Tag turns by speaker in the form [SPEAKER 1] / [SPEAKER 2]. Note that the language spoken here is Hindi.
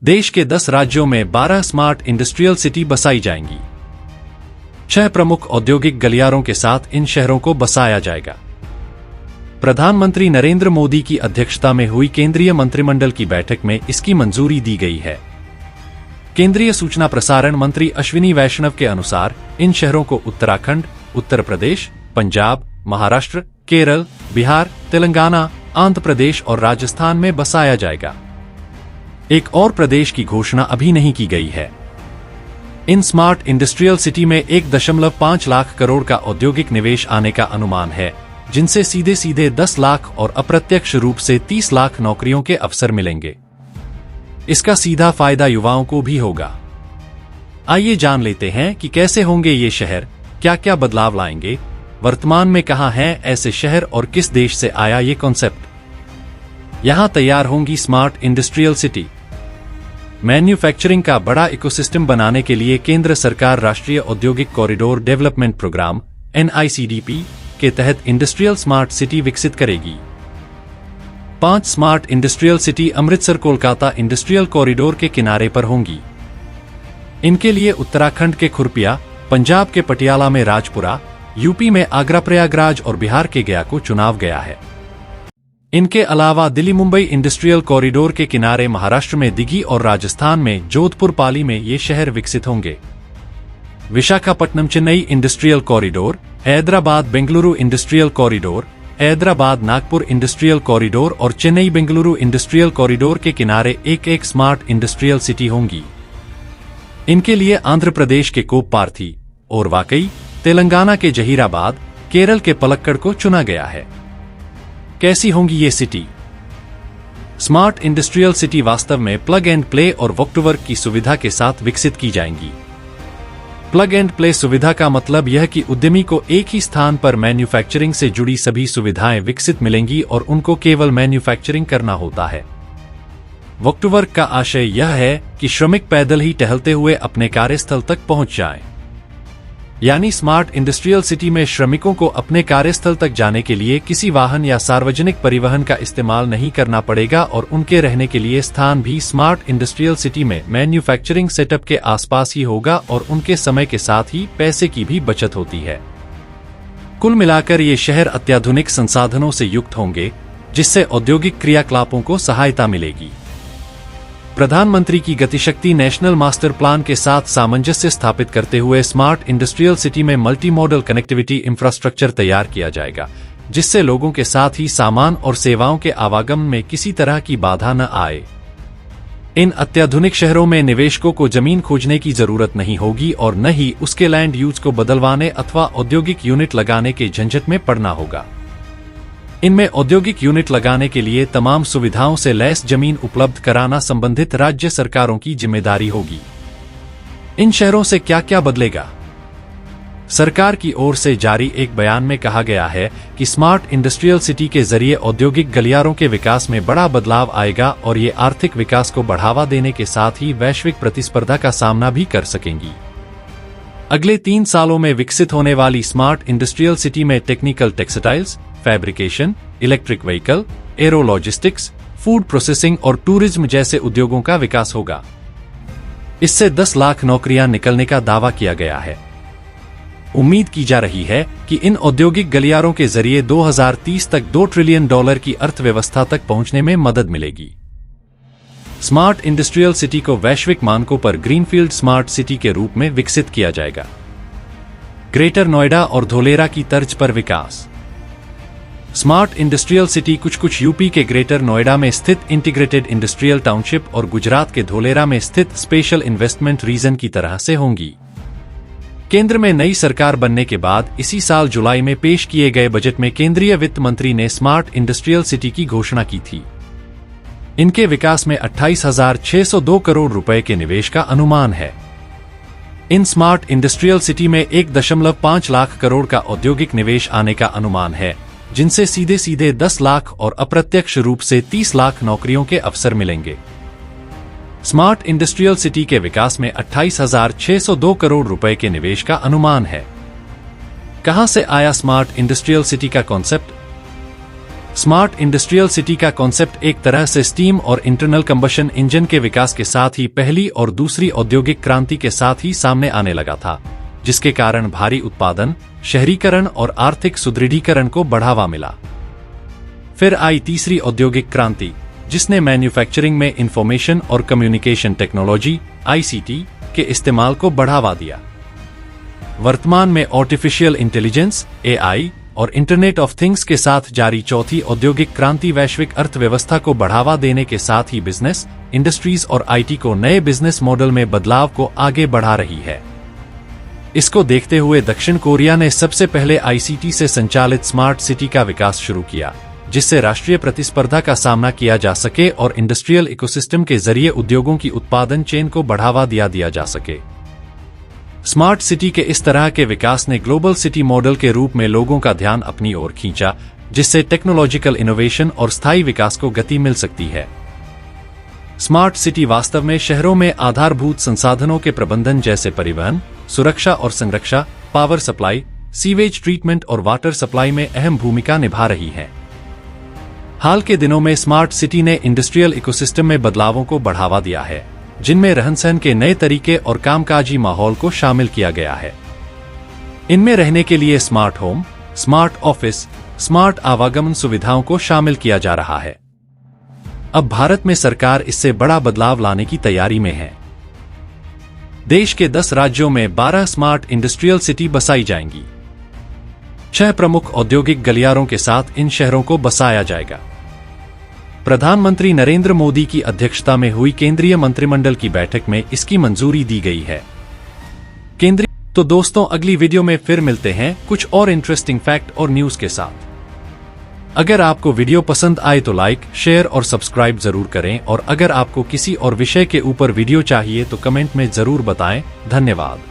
[SPEAKER 1] देश के 10 राज्यों में 12 स्मार्ट इंडस्ट्रियल सिटी बसाई जाएंगी। 6 प्रमुख औद्योगिक गलियारों के साथ इन शहरों को बसाया जाएगा। प्रधानमंत्री नरेंद्र मोदी की अध्यक्षता में हुई केंद्रीय मंत्रिमंडल की बैठक में इसकी मंजूरी दी गई है। केंद्रीय सूचना प्रसारण मंत्री अश्विनी वैष्णव के अनुसार इन शहरों को उत्तराखंड, उत्तर प्रदेश, पंजाब, महाराष्ट्र, केरल, बिहार, तेलंगाना, आंध्र प्रदेश और राजस्थान में बसाया जाएगा। एक और प्रदेश की घोषणा अभी नहीं की गई है। इन स्मार्ट इंडस्ट्रियल सिटी में 1.5 लाख करोड़ का औद्योगिक निवेश आने का अनुमान है, जिनसे सीधे सीधे 10 लाख और अप्रत्यक्ष रूप से 30 लाख नौकरियों के अवसर मिलेंगे। इसका सीधा फायदा युवाओं को भी होगा। आइए जान लेते हैं कि कैसे होंगे ये शहर, क्या क्या बदलाव लाएंगे, वर्तमान में कहां हैं ऐसे शहर और किस देश से आया ये कॉन्सेप्ट। यहां तैयार होंगी स्मार्ट इंडस्ट्रियल सिटी। मैन्युफैक्चरिंग का बड़ा इकोसिस्टम बनाने के लिए केंद्र सरकार राष्ट्रीय औद्योगिक कॉरिडोर डेवलपमेंट प्रोग्राम NICDP के तहत इंडस्ट्रियल स्मार्ट सिटी विकसित करेगी। 5 smart industrial city Amritsar Kolkata industrial corridor के किनारे पर होंगी। इनके लिए उत्तराखंड के खुरपिया, पंजाब के पटियाला में राजपुरा, यूपी में आगरा प्रयागराज और बिहार के गया को चुनाव गया है। इनके अलावा दिल्ली मुंबई इंडस्ट्रियल कॉरिडोर के किनारे महाराष्ट्र में दिघी और राजस्थान में जोधपुर पाली में ये शहर विकसित होंगे। Visakhapatnam Chennai industrial corridor, Hyderabad Bengaluru industrial corridor, Hyderabad Nagpur industrial corridor और चेन्नई बेंगलुरु इंडस्ट्रियल कॉरिडोर के किनारे एक स्मार्ट इंडस्ट्रियल सिटी होंगी। इनके लिए आंध्र प्रदेश के कोप्पार्थी और वाकई, तेलंगाना के जहीराबाद, केरल के पलक्कड़ को चुना गया है। कैसी होंगी ये सिटी? स्मार्ट इंडस्ट्रियल सिटी वास्तव में प्लग एंड प्ले और वॉक-टू-वर्क की सुविधा के साथ विकसित की जाएंगी। प्लग एंड प्ले सुविधा का मतलब यह कि उद्यमी को एक ही स्थान पर मैन्युफैक्चरिंग से जुड़ी सभी सुविधाएं विकसित मिलेंगी और उनको केवल मैन्युफैक्चरिंग करना होता है। वॉक-टू-वर्क का आशय यह है कि श्रमिक पैदल ही टहलते हुए अपने कार्यस्थल तक पहुंच जाएं। यानी स्मार्ट इंडस्ट्रियल सिटी में श्रमिकों को अपने कार्यस्थल तक जाने के लिए किसी वाहन या सार्वजनिक परिवहन का इस्तेमाल नहीं करना पड़ेगा और उनके रहने के लिए स्थान भी स्मार्ट इंडस्ट्रियल सिटी में मैन्युफैक्चरिंग सेटअप के आसपास ही होगा और उनके समय के साथ ही पैसे की भी बचत होती है। कुल मिलाकर ये शहर अत्याधुनिक संसाधनों से युक्त होंगे, जिससे औद्योगिक क्रियाकलापों को सहायता मिलेगी। प्रधानमंत्री की गतिशक्ति नेशनल मास्टर प्लान के साथ सामंजस्य स्थापित करते हुए स्मार्ट इंडस्ट्रियल सिटी में मल्टी मॉडल कनेक्टिविटी इंफ्रास्ट्रक्चर तैयार किया जाएगा, जिससे लोगों के साथ ही सामान और सेवाओं के आवागमन में किसी तरह की बाधा न आए। इन अत्याधुनिक शहरों में निवेशकों को जमीन खोजने की जरूरत नहीं होगी और न ही उसके लैंड यूज को बदलवाने अथवा औद्योगिक यूनिट लगाने के झंझट में पड़ना होगा। इनमें औद्योगिक यूनिट लगाने के लिए तमाम सुविधाओं से लैस जमीन उपलब्ध कराना संबंधित राज्य सरकारों की जिम्मेदारी होगी। इन शहरों से क्या क्या बदलेगा? सरकार की ओर से जारी एक बयान में कहा गया है कि स्मार्ट इंडस्ट्रियल सिटी के जरिए औद्योगिक गलियारों के विकास में बड़ा बदलाव आएगा और ये आर्थिक विकास को बढ़ावा देने के साथ ही वैश्विक प्रतिस्पर्धा का सामना भी कर सकेंगी। अगले 3 सालों में विकसित होने वाली स्मार्ट इंडस्ट्रियल सिटी में technical textiles, fabrication, electric vehicle, arrow logistics, food processing और टूरिज्म जैसे उद्योगों का विकास होगा। इससे 10 लाख नौकरियां निकलने का दावा किया गया है। उम्मीद की जा रही है कि इन औद्योगिक गलियारों के जरिए 2030 तक $2 ट्रिलियन की अर्थव्यवस्था तक पहुंचने में मदद मिलेगी। स्मार्ट इंडस्ट्रियल सिटी को वैश्विक मानकों पर ग्रीनफील्ड स्मार्ट सिटी के रूप में विकसित किया जाएगा। ग्रेटर नोएडा और धोलेरा की तर्ज पर विकास। स्मार्ट इंडस्ट्रियल सिटी कुछ यूपी के ग्रेटर नोएडा में स्थित इंटीग्रेटेड इंडस्ट्रियल टाउनशिप और गुजरात के धोलेरा में स्थित स्पेशल इन्वेस्टमेंट रीजन की तरह से होंगी। केंद्र में नई सरकार बनने के बाद इसी साल जुलाई में पेश किए गए बजट में केंद्रीय वित्त मंत्री ने स्मार्ट इंडस्ट्रियल सिटी की घोषणा की थी। इनके विकास में 28,602 करोड़ रुपए के निवेश का अनुमान है। इन स्मार्ट इंडस्ट्रियल सिटी में 1.5 लाख करोड़ का औद्योगिक निवेश आने का अनुमान है, जिनसे सीधे सीधे 10 लाख और अप्रत्यक्ष रूप से 30 लाख नौकरियों के अवसर मिलेंगे। स्मार्ट इंडस्ट्रियल सिटी के विकास में 28,602 करोड़ रुपए के निवेश का अनुमान है। कहां से आया स्मार्ट इंडस्ट्रियल सिटी का कॉन्सेप्ट? स्मार्ट इंडस्ट्रियल सिटी का कॉन्सेप्ट एक तरह से स्टीम और इंटरनल कंबशन इंजन के विकास के साथ ही पहली और दूसरी औद्योगिक क्रांति के साथ ही सामने आने लगा था, जिसके कारण भारी उत्पादन, शहरीकरण और आर्थिक सुदृढ़ीकरण को बढ़ावा मिला। फिर आई तीसरी औद्योगिक क्रांति, जिसने मैन्युफैक्चरिंग में इंफॉर्मेशन और कम्युनिकेशन टेक्नोलॉजी (आईसीटी) के इस्तेमाल को बढ़ावा दिया। वर्तमान में आर्टिफिशियल इंटेलिजेंस (एआई) और इंटरनेट ऑफ थिंग्स के साथ जारी चौथी औद्योगिक क्रांति वैश्विक अर्थव्यवस्था को बढ़ावा देने के साथ ही बिजनेस, इंडस्ट्रीज और आईटी को नए बिजनेस मॉडल में बदलाव को आगे बढ़ा रही है। इसको देखते हुए दक्षिण कोरिया ने सबसे पहले आईसीटी से संचालित स्मार्ट सिटी का विकास शुरू किया, जिससे राष्ट्रीय प्रतिस्पर्धा का सामना किया जा सके और इंडस्ट्रियल इकोसिस्टम के जरिए उद्योगों की उत्पादन चेन को बढ़ावा दिया जा सके। स्मार्ट सिटी के इस तरह के विकास ने ग्लोबल सिटी मॉडल के रूप में लोगों का ध्यान अपनी ओर खींचा, जिससे टेक्नोलॉजिकल इनोवेशन और स्थायी विकास को गति मिल सकती है। स्मार्ट सिटी वास्तव में शहरों में आधारभूत संसाधनों के प्रबंधन जैसे परिवहन, सुरक्षा और संरक्षा, पावर सप्लाई, सीवेज ट्रीटमेंट और वाटर सप्लाई में अहम भूमिका निभा रही है। हाल के दिनों में स्मार्ट सिटी ने इंडस्ट्रियल इकोसिस्टम में बदलावों को बढ़ावा दिया है, जिनमें रहन-सहन के नए तरीके और कामकाजी माहौल को शामिल किया गया है। इनमें रहने के लिए smart home, smart office, smart आवागमन सुविधाओं को शामिल किया जा रहा है। अब भारत में सरकार इससे बड़ा बदलाव लाने की तैयारी में है। देश के 10 राज्यों में 12 स्मार्ट इंडस्ट्रियल सिटी बसाई जाएंगी। 6 प्रमुख औद्योगिक गलियारों के साथ इन शहरों को बसाया जाएगा। प्रधानमंत्री नरेंद्र मोदी की अध्यक्षता में हुई केंद्रीय मंत्रिमंडल की बैठक में इसकी मंजूरी दी गई है। तो दोस्तों, अगली वीडियो में फिर मिलते हैं कुछ और इंटरेस्टिंग फैक्ट और न्यूज के साथ। अगर आपको वीडियो पसंद आए तो लाइक, शेयर और सब्सक्राइब जरूर करें, और अगर आपको किसी और विषय के ऊपर वीडियो चाहिए तो कमेंट में जरूर बताएं। धन्यवाद।